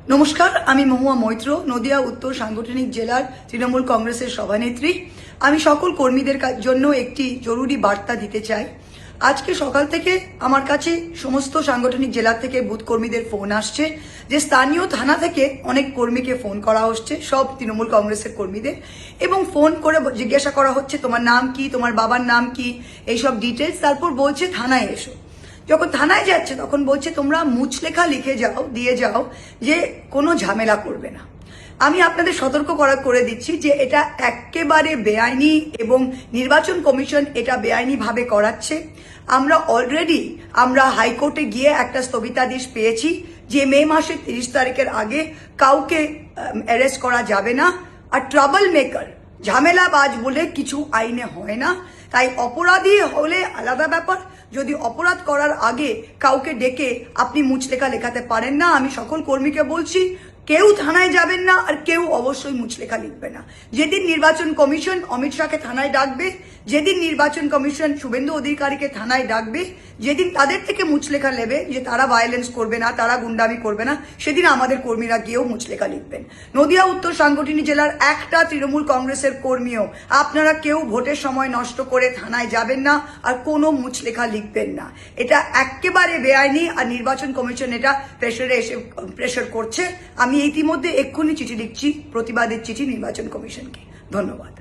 নমস্কার, আমি মহুয়া মৈত্র, নদিয়া উত্তর সাংগঠনিক জেলার তৃণমূল কংগ্রেসের সভানেত্রী। আমি সকল কর্মীদের জন্য একটি জরুরি বার্তা দিতে চাই। আজকে সকাল থেকে আমার কাছে সমস্ত সাংগঠনিক জেলা থেকে বুথ কর্মীদের ফোন আসছে যে স্থানীয় থানা থেকে অনেক কর্মীকে ফোন করা হচ্ছে, সব তৃণমূল কংগ্রেসের কর্মীদের, এবং ফোন করে জিজ্ঞাসা করা হচ্ছে তোমার নাম কি, তোমার বাবার নাম কি, এইসব ডিটেলস। তারপর বলছে থানায় এসো। যখন থানায় যাচ্ছে তখন বলছে তোমরা মুচলেখা লিখে যাও, দিয়ে যাও যে কোনো ঝামেলা করবে না। আমি আপনাদের সতর্ক করে দিচ্ছি যে এটা একেবারে বেআইনি এবং নির্বাচন কমিশন এটা বেআইনিভাবে করাচ্ছে। আমরা অলরেডি হাইকোর্টে গিয়ে একটা স্থগিতাদেশ পেয়েছি যে মে মাসের 30 তারিখের আগে কাউকে অ্যারেস্ট করা যাবে না। আর ট্রাবল মেকার, ঝামেলাবাজ বলে কিছু আইনে হয় না। তাই অপরাধী হলে আলাদা ব্যাপার, যদি অপরাধ করার আগে কাউকে ডেকে আপনি মুচলেখা লেখাতে পারেন না। আমি সকল কর্মীকে বলছি কেউ থানায় যাবেন না, আর কেউ অবশ্যই মুচলেখা লিখবে না। যেদিন নির্বাচন কমিশন অমিত শাহকে থানায় ডাকবে, যেদিন নির্বাচন কমিশন শুভেন্দু অধিকারীকে থানায় ডাকবে, যেদিন তাদের থেকে মুচলেখা নেবে যে তারা ভায়োলেন্স করবে না, তারা গুন্ডামি করবে না, সেদিন আমাদের কর্মীরা গিয়েও মুচলেখা লিখবেন। নদিয়া উত্তর সাংগঠনিক জেলার একটা তৃণমূল কংগ্রেসের কর্মীও আপনারা কেউ ভোটের সময় নষ্ট করে থানায় যাবেন না, আর কোনো মুচলেখা লিখবেন না। এটা একেবারে বেআইনি, আর নির্বাচন কমিশন এটা প্রেশার করছে। আমি ইতিমধ্যে এক্ষুনি চিঠি লিখছি, প্রতিবাদের চিঠি নির্বাচন কমিশনকে। ধন্যবাদ।